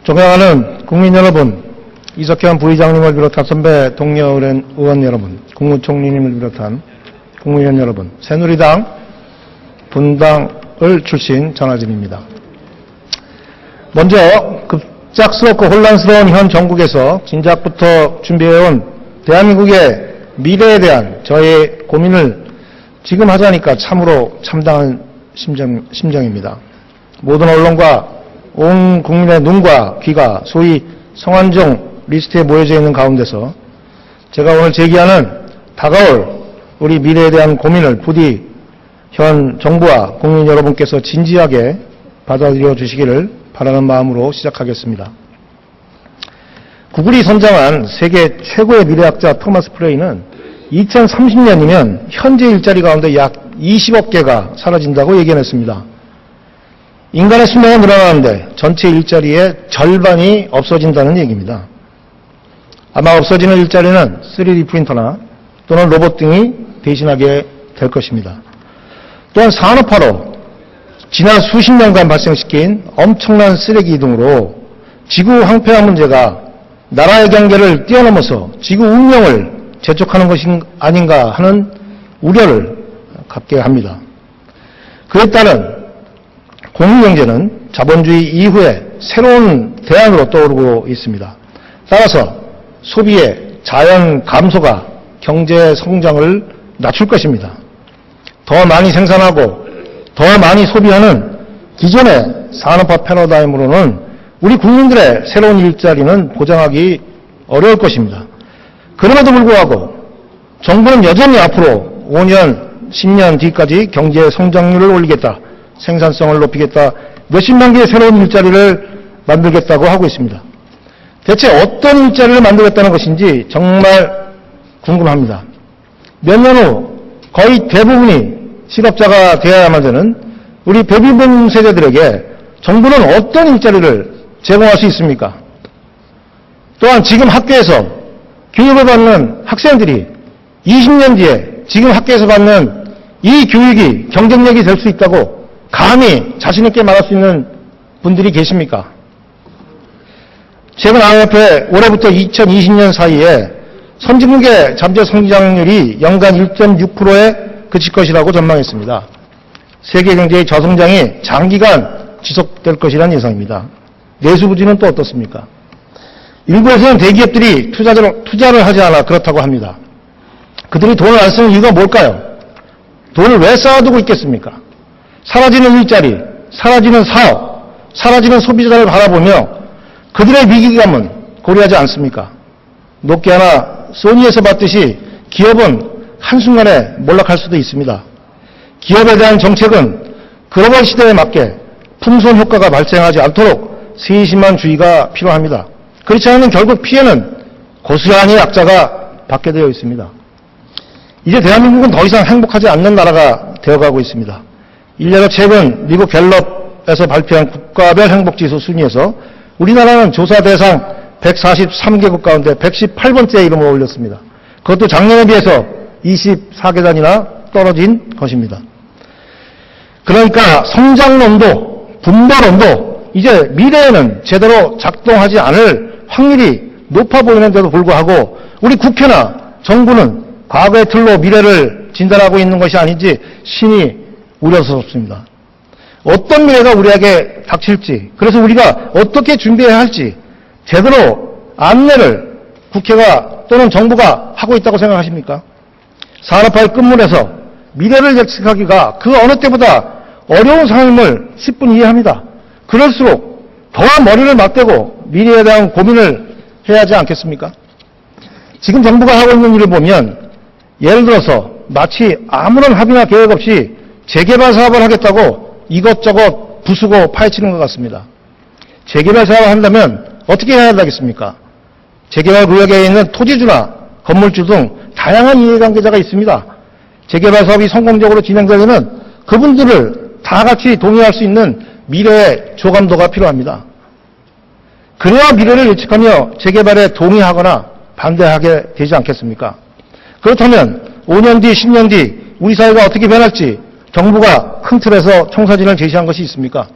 존경하는 국민 여러분, 이석현 부의장님을 비롯한 선배 동료 의원 여러분, 국무총리님을 비롯한 국무위원 여러분, 새누리당 분당을 출신 전하진입니다. 먼저 급작스럽고 혼란스러운 현 정국에서 진작부터 준비해온 대한민국의 미래에 대한 저의 고민을 지금 하자니까 참으로 참담한 심정입니다. 모든 언론과 온 국민의 눈과 귀가 소위 성완종 리스트에 모여져 있는 가운데서 제가 오늘 제기하는 다가올 우리 미래에 대한 고민을 부디 현 정부와 국민 여러분께서 진지하게 받아들여 주시기를 바라는 마음으로 시작하겠습니다. 구글이 선정한 세계 최고의 미래학자 토마스 프레이는 2030년이면 현재 일자리 가운데 약 20억 개가 사라진다고 예견했습니다. 인간의 수명은 늘어나는데 전체 일자리의 절반이 없어진다는 얘기입니다. 아마 없어지는 일자리는 3D 프린터나 또는 로봇 등이 대신하게 될 것입니다. 또한 산업화로 지난 수십 년간 발생시킨 엄청난 쓰레기 이동으로 지구 황폐화 문제가 나라의 경계를 뛰어넘어서 지구 운명을 재촉하는 것이 아닌가 하는 우려를 갖게 합니다. 그에 따른 공유경제는 자본주의 이후에 새로운 대안으로 떠오르고 있습니다. 따라서 소비의 자연 감소가 경제 성장을 낮출 것입니다. 더 많이 생산하고 더 많이 소비하는 기존의 산업화 패러다임으로는 우리 국민들의 새로운 일자리는 보장하기 어려울 것입니다. 그럼에도 불구하고 정부는 여전히 앞으로 5년, 10년 뒤까지 경제 성장률을 올리겠다, 생산성을 높이겠다, 몇십만 개의 새로운 일자리를 만들겠다고 하고 있습니다. 대체 어떤 일자리를 만들겠다는 것인지 정말 궁금합니다. 몇 년 후 거의 대부분이 실업자가 되어야만 되는 우리 베이비붐 세대들에게 정부는 어떤 일자리를 제공할 수 있습니까? 또한 지금 학교에서 교육을 받는 학생들이 20년 뒤에 지금 학교에서 받는 이 교육이 경쟁력이 될 수 있다고 감히 자신 있게 말할 수 있는 분들이 계십니까? 최근 IMF 올해부터 2020년 사이에 선진국의 잠재 성장률이 연간 1.6%에 그칠 것이라고 전망했습니다. 세계 경제의 저성장이 장기간 지속될 것이라는 예상입니다. 내수부지는 또 어떻습니까? 일부에서는 대기업들이 투자를 하지 않아 그렇다고 합니다. 그들이 돈을 안 쓰는 이유가 뭘까요? 돈을 왜 쌓아두고 있겠습니까? 사라지는 일자리, 사라지는 사업, 사라지는 소비자를 바라보며 그들의 위기감은 고려하지 않습니까? 노키아나 소니에서 봤듯이 기업은 한순간에 몰락할 수도 있습니다. 기업에 대한 정책은 글로벌 시대에 맞게 풍선 효과가 발생하지 않도록 세심한 주의가 필요합니다. 그렇지 않으면 결국 피해는 고스란히 약자가 받게 되어 있습니다. 이제 대한민국은 더 이상 행복하지 않는 나라가 되어가고 있습니다. 일례로 최근 미국 갤럽에서 발표한 국가별 행복지수 순위에서 우리나라는 조사 대상 143개국 가운데 118번째 이름을 올렸습니다. 그것도 작년에 비해서 24계단이나 떨어진 것입니다. 그러니까 성장론도 분배론도 이제 미래에는 제대로 작동하지 않을 확률이 높아 보이는데도 불구하고 우리 국회나 정부는 과거의 틀로 미래를 진단하고 있는 것이 아닌지 심히 우려스럽습니다. 어떤 미래가 우리에게 닥칠지, 그래서 우리가 어떻게 준비해야 할지 제대로 안내를 국회가 또는 정부가 하고 있다고 생각하십니까? 산업화의 끝물에서 미래를 예측하기가 그 어느 때보다 어려운 상황임을 10분 이해합니다. 그럴수록 더 머리를 맞대고 미래에 대한 고민을 해야 하지 않겠습니까? 지금 정부가 하고 있는 일을 보면 예를 들어서 마치 아무런 합의나 계획 없이 재개발 사업을 하겠다고 이것저것 부수고 파헤치는 것 같습니다. 재개발 사업을 한다면 어떻게 해야 한다겠습니까? 재개발 구역에 있는 토지주나 건물주 등 다양한 이해관계자가 있습니다. 재개발 사업이 성공적으로 진행되려면 그분들을 다 같이 동의할 수 있는 미래의 조감도가 필요합니다. 그래야 미래를 예측하며 재개발에 동의하거나 반대하게 되지 않겠습니까? 그렇다면 5년 뒤, 10년 뒤 우리 사회가 어떻게 변할지 정부가 큰 틀에서 청사진을 제시한 것이 있습니까?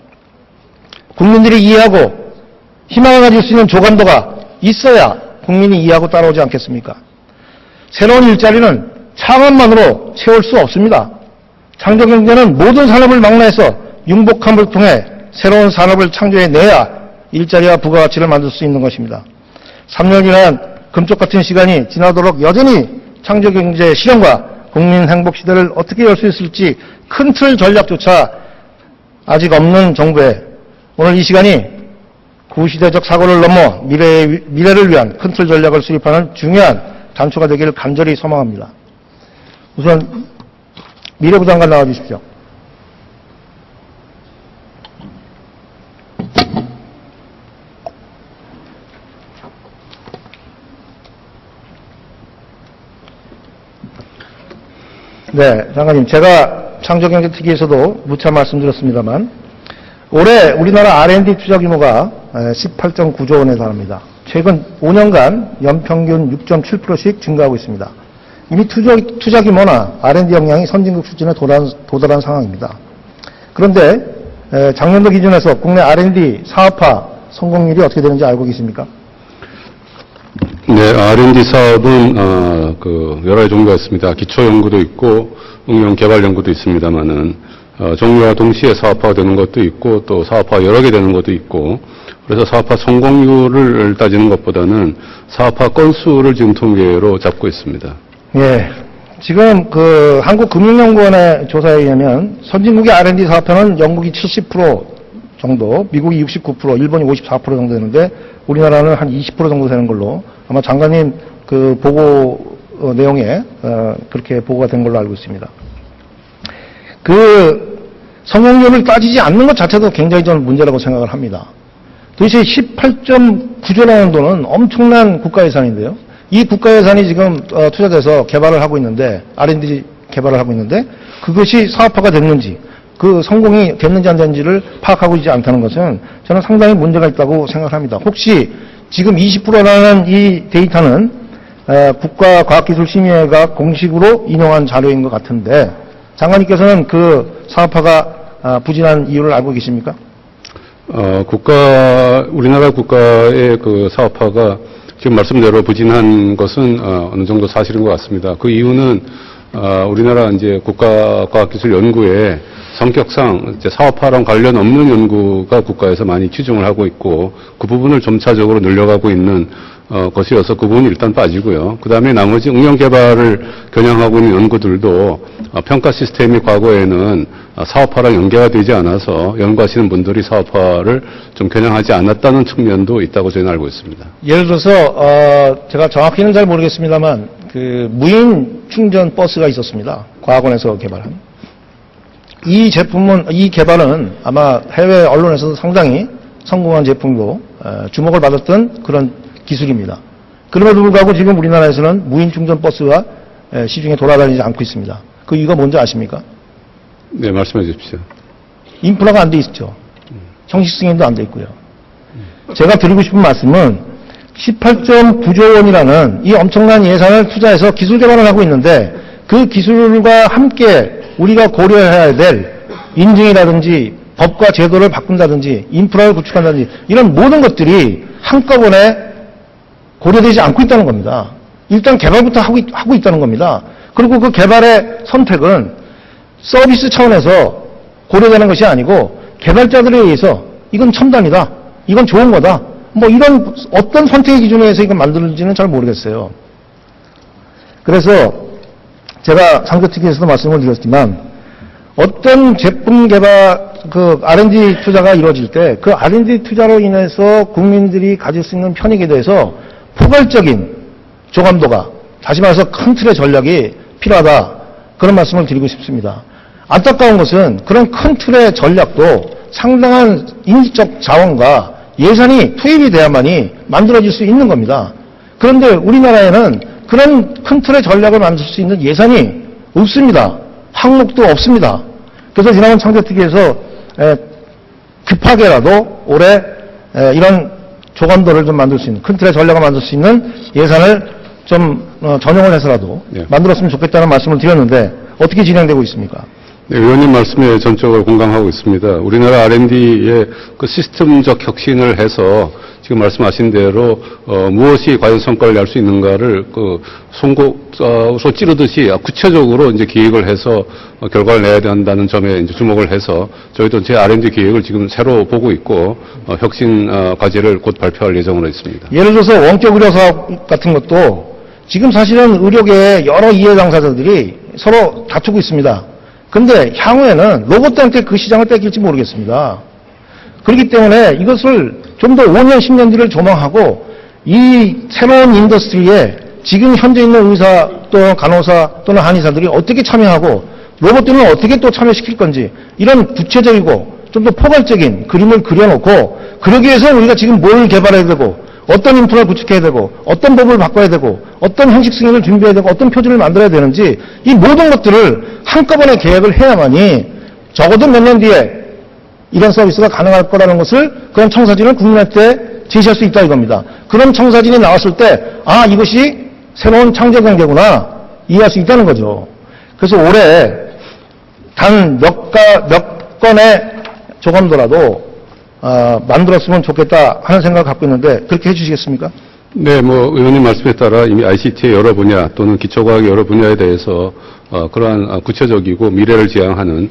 국민들이 이해하고 희망을 가질 수 있는 조감도가 있어야 국민이 이해하고 따라오지 않겠습니까? 새로운 일자리는 창업만으로 채울 수 없습니다. 창조경제는 모든 산업을 망라해서 융복함을 통해 새로운 산업을 창조해내야 일자리와 부가가치를 만들 수 있는 것입니다. 3년이란 금쪽 같은 시간이 지나도록 여전히 창조경제 실현과 국민 행복 시대를 어떻게 열 수 있을지 큰 틀 전략조차 아직 없는 정부에 오늘 이 시간이 구시대적 사고를 넘어 미래를 위한 큰 틀 전략을 수립하는 중요한 단초가 되기를 간절히 소망합니다. 우선 미래부 장관 나와주십시오. 네, 장관님, 제가 창조경제특위에서도 무차 말씀드렸습니다만 올해 우리나라 R&D 투자 규모가 18.9조 원에 달합니다. 최근 5년간 연평균 6.7%씩 증가하고 있습니다. 이미 투자 규모나 R&D 역량이 선진국 수준에 도달한 상황입니다. 그런데 작년도 기준에서 국내 R&D 사업화 성공률이 어떻게 되는지 알고 계십니까? 네, R&D 사업은 여러 가지 종류가 있습니다. 기초 연구도 있고 응용 개발 연구도 있습니다만은 종류와 동시에 사업화가 되는 것도 있고 또 사업화가 여러 개 되는 것도 있고 그래서 사업화 성공률을 따지는 것보다는 사업화 건수를 지금 통계로 잡고 있습니다. 예, 지금 한국금융연구원의 조사에 의하면 선진국의 R&D 사업화는 영국이 70% 정도, 미국이 69%, 일본이 54% 정도 되는데 우리나라는 한 20% 정도 되는 걸로 아마 장관님 그 보고 내용에 그렇게 보고가 된 걸로 알고 있습니다. 그 성공률을 따지지 않는 것 자체도 굉장히 저는 문제라고 생각을 합니다. 도대체 18.9조라는 돈은 엄청난 국가 예산인데요. 이 국가 예산이 지금 투자돼서 개발을 하고 있는데 R&D 개발을 하고 있는데 그것이 사업화가 됐는지 그 성공이 됐는지 안 됐는지를 파악하고 있지 않다는 것은 저는 상당히 문제가 있다고 생각합니다. 혹시 지금 20%라는 이 데이터는 국가과학기술심의회가 공식으로 인용한 자료인 것 같은데 장관님께서는 그 사업화가 부진한 이유를 알고 계십니까? 우리나라 국가의 그 사업화가 지금 말씀대로 부진한 것은 어느 정도 사실인 것 같습니다. 그 이유는 우리나라 이제 국가과학기술연구에 성격상 이제 사업화랑 관련 없는 연구가 국가에서 많이 치중을 하고 있고 그 부분을 점차적으로 늘려가고 있는 것이어서 그 부분이 일단 빠지고요. 그 다음에 나머지 응용 개발을 겨냥하고 있는 연구들도 평가 시스템이 과거에는 사업화랑 연계가 되지 않아서 연구하시는 분들이 사업화를 좀 겨냥하지 않았다는 측면도 있다고 저희는 알고 있습니다. 예를 들어서 제가 정확히는 잘 모르겠습니다만 그 무인 충전 버스가 있었습니다. 과학원에서 개발한. 이 개발은 아마 해외 언론에서도 상당히 성공한 제품으로 주목을 받았던 그런 기술입니다. 그럼에도 불구하고 지금 우리나라에서는 무인 충전 버스가 시중에 돌아다니지 않고 있습니다. 그 이유가 뭔지 아십니까? 네, 말씀해 주십시오. 인프라가 안 돼 있죠. 형식 승인도 안 돼 있고요. 제가 드리고 싶은 말씀은 18.9조 원이라는 이 엄청난 예산을 투자해서 기술 개발을 하고 있는데 그 기술과 함께 우리가 고려해야 될 인증이라든지 법과 제도를 바꾼다든지 인프라를 구축한다든지 이런 모든 것들이 한꺼번에 고려되지 않고 있다는 겁니다. 일단 개발부터 하고 있다는 겁니다. 그리고 그 개발의 선택은 서비스 차원에서 고려되는 것이 아니고 개발자들에 의해서 이건 첨단이다. 이건 좋은 거다. 뭐 이런 어떤 선택의 기준에 의해서 이건 만들어지는지는 잘 모르겠어요. 그래서 제가 상조특위에서도 말씀을 드렸지만 어떤 제품 개발 그 R&D 투자가 이루어질 때 그 R&D 투자로 인해서 국민들이 가질 수 있는 편익에 대해서 포괄적인 조감도가 다시 말해서 큰 틀의 전략이 필요하다. 그런 말씀을 드리고 싶습니다. 안타까운 것은 그런 큰 틀의 전략도 상당한 인적 자원과 예산이 투입이 돼야만이 만들어질 수 있는 겁니다. 그런데 우리나라에는 그런 큰 틀의 전략을 만들 수 있는 예산이 없습니다. 항목도 없습니다. 그래서 지난번 창조특위에서 급하게라도 올해 이런 조감도를 좀 만들 수 있는 큰 틀의 전략을 만들 수 있는 예산을 좀 전용을 해서라도 만들었으면 좋겠다는 말씀을 드렸는데 어떻게 진행되고 있습니까? 네, 의원님 말씀에 전적으로 공감하고 있습니다. 우리나라 R&D의 그 시스템적 혁신을 해서 지금 말씀하신 대로 무엇이 과연 성과를 낼 수 있는가를 그 송곳으로 찌르듯이 구체적으로 이제 기획을 해서 결과를 내야 된다는 점에 이제 주목을 해서 저희도 제 R&D 계획을 지금 새로 보고 있고 혁신 과제를 곧 발표할 예정으로 있습니다. 예를 들어서 원격 의료 사업 같은 것도 지금 사실은 의료계의 여러 이해 당사자들이 서로 다투고 있습니다. 그런데 향후에는 로봇한테 그 시장을 뺏길지 모르겠습니다. 그렇기 때문에 이것을 좀 더 5년, 10년 뒤를 조망하고 이 새로운 인더스트리에 지금 현재 있는 의사 또는 간호사 또는 한의사들이 어떻게 참여하고 로봇들은 어떻게 또 참여시킬 건지 이런 구체적이고 좀 더 포괄적인 그림을 그려놓고 그러기 위해서 우리가 지금 뭘 개발해야 되고 어떤 인프라를 구축해야 되고 어떤 법을 바꿔야 되고 어떤 형식 승인을 준비해야 되고 어떤 표준을 만들어야 되는지 이 모든 것들을 한꺼번에 계획을 해야만이 적어도 몇 년 뒤에 이런 서비스가 가능할 거라는 것을 그런 청사진을 국민한테 제시할 수 있다 이겁니다. 그런 청사진이 나왔을 때 이것이 새로운 창조경제구나 이해할 수 있다는 거죠. 그래서 올해 단 몇 건의 조감도라도 만들었으면 좋겠다 하는 생각을 갖고 있는데 그렇게 해주시겠습니까? 네, 의원님 말씀에 따라 이미 ICT의 여러 분야 또는 기초과학의 여러 분야에 대해서 그러한 구체적이고 미래를 지향하는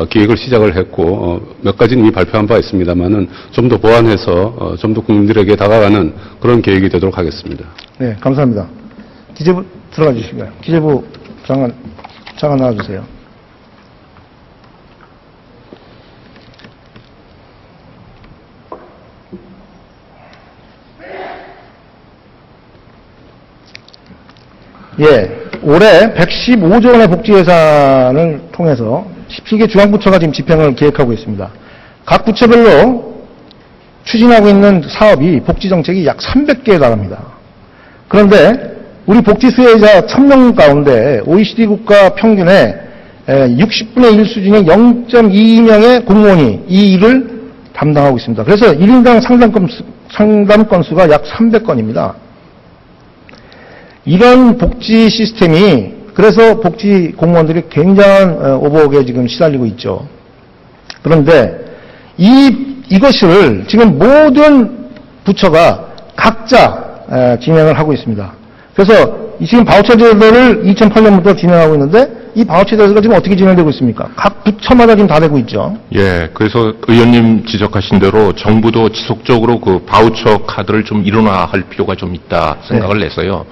기획을 시작을 했고 몇 가지는 이미 발표한 바 있습니다만은 좀 더 보완해서 좀 더 국민들에게 다가가는 그런 계획이 되도록 하겠습니다. 네, 감사합니다. 기재부 들어가 주시고요. 기재부 장관 나와주세요. 올해 115조 원의 복지 예산을 통해서 17개 중앙부처가 지금 집행을 계획하고 있습니다. 각 부처별로 추진하고 있는 사업이 복지 정책이 약 300개에 달합니다. 그런데 우리 복지 수혜자 1000명 가운데 OECD 국가 평균의 60분의 1 수준의 0.22명의 공무원이 이 일을 담당하고 있습니다. 그래서 1인당 상담 건수가 약 300건입니다. 이런 복지 시스템이 그래서 복지 공무원들이 굉장한 오버웍에 지금 시달리고 있죠. 그런데 이것을 지금 모든 부처가 각자 진행을 하고 있습니다. 그래서 지금 바우처 제도를 2008년부터 진행하고 있는데 이 바우처 제도가 지금 어떻게 진행되고 있습니까? 각 부처마다 지금 다 되고 있죠. 그래서 의원님 지적하신 대로 정부도 지속적으로 그 바우처 카드를 좀 일원화할 필요가 좀 있다 생각을 해서요.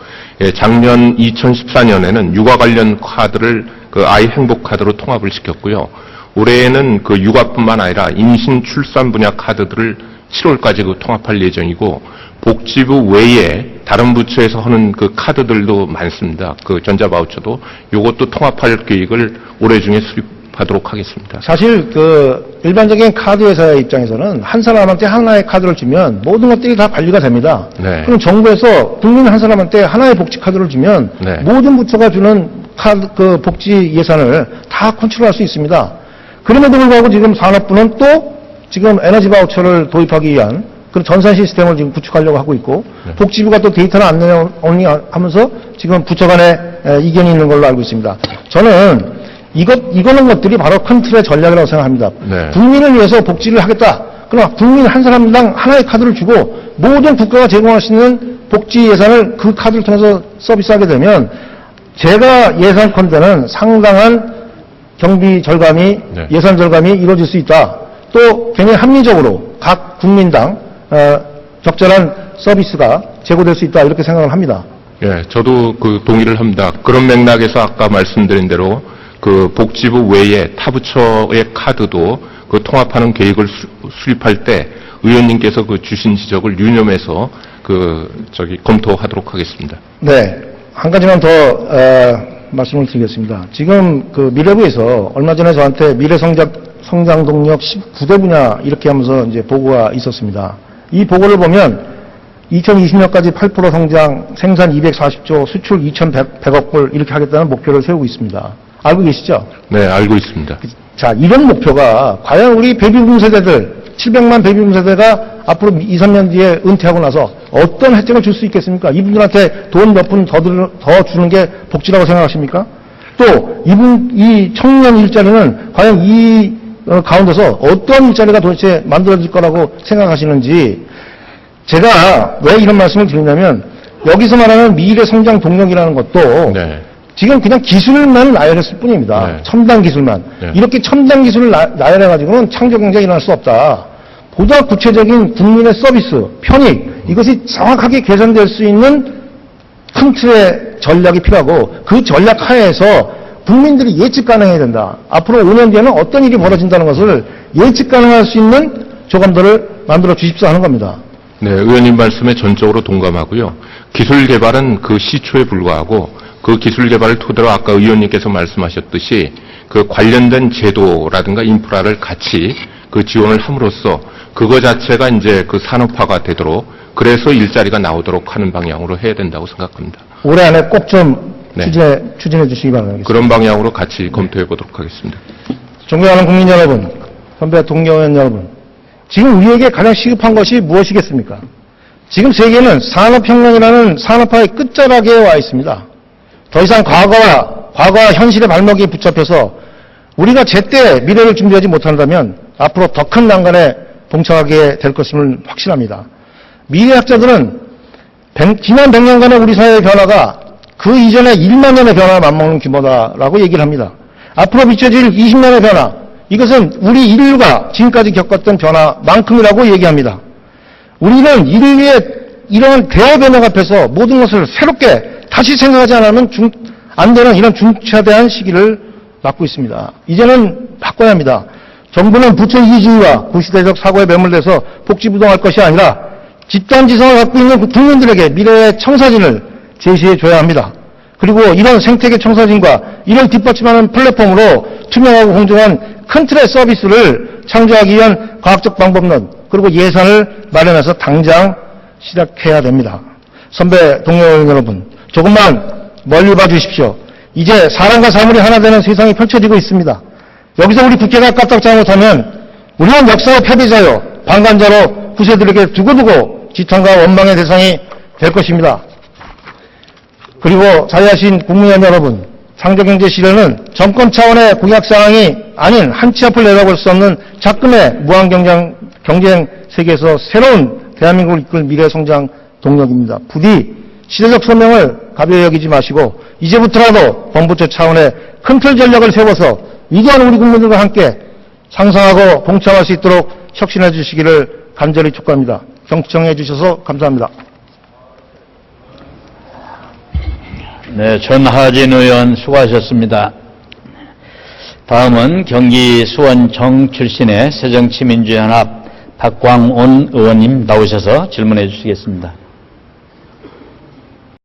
작년 2014년에는 육아 관련 카드를 그 아이 행복 카드로 통합을 시켰고요. 올해에는 그 육아뿐만 아니라 임신 출산 분야 카드들을 7월까지 그 통합할 예정이고 복지부 외에 다른 부처에서 하는 그 카드들도 많습니다. 그 전자바우처도 요것도 통합할 계획을 올해 중에 수립하도록 하겠습니다. 사실 그 일반적인 카드 회사의 입장에서는 한 사람한테 하나의 카드를 주면 모든 것들이 다 관리가 됩니다. 그럼 정부에서 국민 한 사람한테 하나의 복지 카드를 주면 모든 부처가 주는 그 복지 예산을 다 컨트롤할 수 있습니다. 그럼에도 불구하고 지금 산업부는 또 지금 에너지 바우처를 도입하기 위한 그런 전산 시스템을 지금 구축하려고 하고 있고 복지부가 또 데이터를 안 내놓으면서 지금 부처 간에 이견이 있는 걸로 알고 있습니다. 저는 이거는 것들이 바로 큰 틀의 전략이라고 생각합니다. 국민을 위해서 복지를 하겠다. 그럼 국민 한 사람당 하나의 카드를 주고 모든 국가가 제공할 수 있는 복지 예산을 그 카드를 통해서 서비스하게 되면 제가 예상컨대는 상당한 경비 절감이 예산 절감이 이루어질 수 있다. 또 굉장히 합리적으로 각 국민당 적절한 서비스가 제공될 수 있다 이렇게 생각을 합니다. 저도 그 동의를 합니다. 그런 맥락에서 아까 말씀드린 대로 그 복지부 외에 타 부처의 카드도 그 통합하는 계획을 수립할 때 의원님께서 그 주신 지적을 유념해서 검토하도록 하겠습니다. 한 가지만 더 말씀을 드리겠습니다. 지금 그 미래부에서 얼마 전에 저한테 미래성장 동력 19대 분야 이렇게 하면서 이제 보고가 있었습니다. 이 보고를 보면 2020년까지 8% 성장, 생산 240조, 수출 2,100억 불 이렇게 하겠다는 목표를 세우고 있습니다. 알고 계시죠? 네, 알고 있습니다. 자, 이런 목표가 과연 우리 베이비붐 세대들 700만 베이비붐 세대가 앞으로 2, 3년 뒤에 은퇴하고 나서 어떤 혜택을 줄 수 있겠습니까? 이분들한테 돈 몇 푼 더 주는 게 복지라고 생각하십니까? 또 이 청년 일자리는 과연 이 가운데서 어떤 일자리가 도대체 만들어질 거라고 생각하시는지 제가 왜 이런 말씀을 드리냐면 여기서 말하는 미래 성장 동력이라는 것도 네. 지금 그냥 기술만 나열했을 뿐입니다. 네. 첨단 기술만. 네. 이렇게 첨단 기술을 나열해가지고는 창조 경제가 일어날 수 없다. 보다 구체적인 국민의 서비스, 편익, 이것이 정확하게 개선될 수 있는 큰 틀의 전략이 필요하고 그 전략 하에서 국민들이 예측 가능해야 된다. 앞으로 5년 뒤에는 어떤 일이 벌어진다는 것을 예측 가능할 수 있는 조감도를 만들어 주십시오 하는 겁니다. 네, 의원님 말씀에 전적으로 동감하고요. 기술 개발은 그 시초에 불과하고 그 기술 개발을 토대로 아까 의원님께서 말씀하셨듯이 그 관련된 제도라든가 인프라를 같이 그 지원을 함으로써 그거 자체가 이제 그 산업화가 되도록 그래서 일자리가 나오도록 하는 방향으로 해야 된다고 생각합니다. 올해 안에 꼭 좀 네. 추진해 주시기 바랍니다. 그런 방향으로 같이 검토해 보도록 하겠습니다. 존경하는 국민 여러분, 선배 동료원 여러분, 지금 우리에게 가장 시급한 것이 무엇이겠습니까? 지금 세계는 산업혁명이라는 산업화의 끝자락에 와 있습니다. 더 이상 과거와 현실의 발목이 붙잡혀서 우리가 제때 미래를 준비하지 못한다면 앞으로 더 큰 난관에 봉착하게 될 것임을 확신합니다. 미래학자들은 지난 100년간의 우리 사회의 변화가 그 이전의 1만 년의 변화와 맞먹는 규모다라고 얘기를 합니다. 앞으로 비춰질 20년의 변화, 이것은 우리 인류가 지금까지 겪었던 변화만큼이라고 얘기합니다. 우리는 인류의 이러한 대변화 앞에서 모든 것을 새롭게 다시 생각하지 않으면 안 되는 이런 중차대한 시기를 맞고 있습니다. 이제는 바꿔야 합니다. 정부는 부처 이기주의와 구시대적 사고에 매몰돼서 복지부동할 것이 아니라 집단지성을 갖고 있는 국민들에게 미래의 청사진을 제시해줘야 합니다. 그리고 이런 생태계 청사진과 이를 뒷받침하는 플랫폼으로 투명하고 공정한 큰 틀의 서비스를 창조하기 위한 과학적 방법론 그리고 예산을 마련해서 당장 시작해야 됩니다. 선배 동료 여러분, 조금만 멀리 봐주십시오. 이제 사람과 사물이 하나 되는 세상이 펼쳐지고 있습니다. 여기서 우리 국회가 까딱 잘못하면 우리는 역사의 패배자요 방관자로 후세들에게 두고두고 지탄과 원망의 대상이 될 것입니다. 그리고 자유하신 국민의원 여러분, 창조경제 시대는 정권 차원의 공약사항이 아닌 한 치 앞을 내다볼 수 없는 작금의 무한경쟁 세계에서 새로운 대한민국을 이끌 미래성장 동력입니다. 부디 시대적 소명을 가벼이 여기지 마시고 이제부터라도 범부처 차원의 큰 틀 전략을 세워서 위대한 우리 국민들과 함께 상상하고 동참할 수 있도록 혁신해 주시기를 간절히 촉구합니다. 경청해 주셔서 감사합니다. 네, 전하진 의원 수고하셨습니다. 다음은 경기 수원청 출신의 새정치민주연합 박광온 의원님 나오셔서 질문해 주시겠습니다.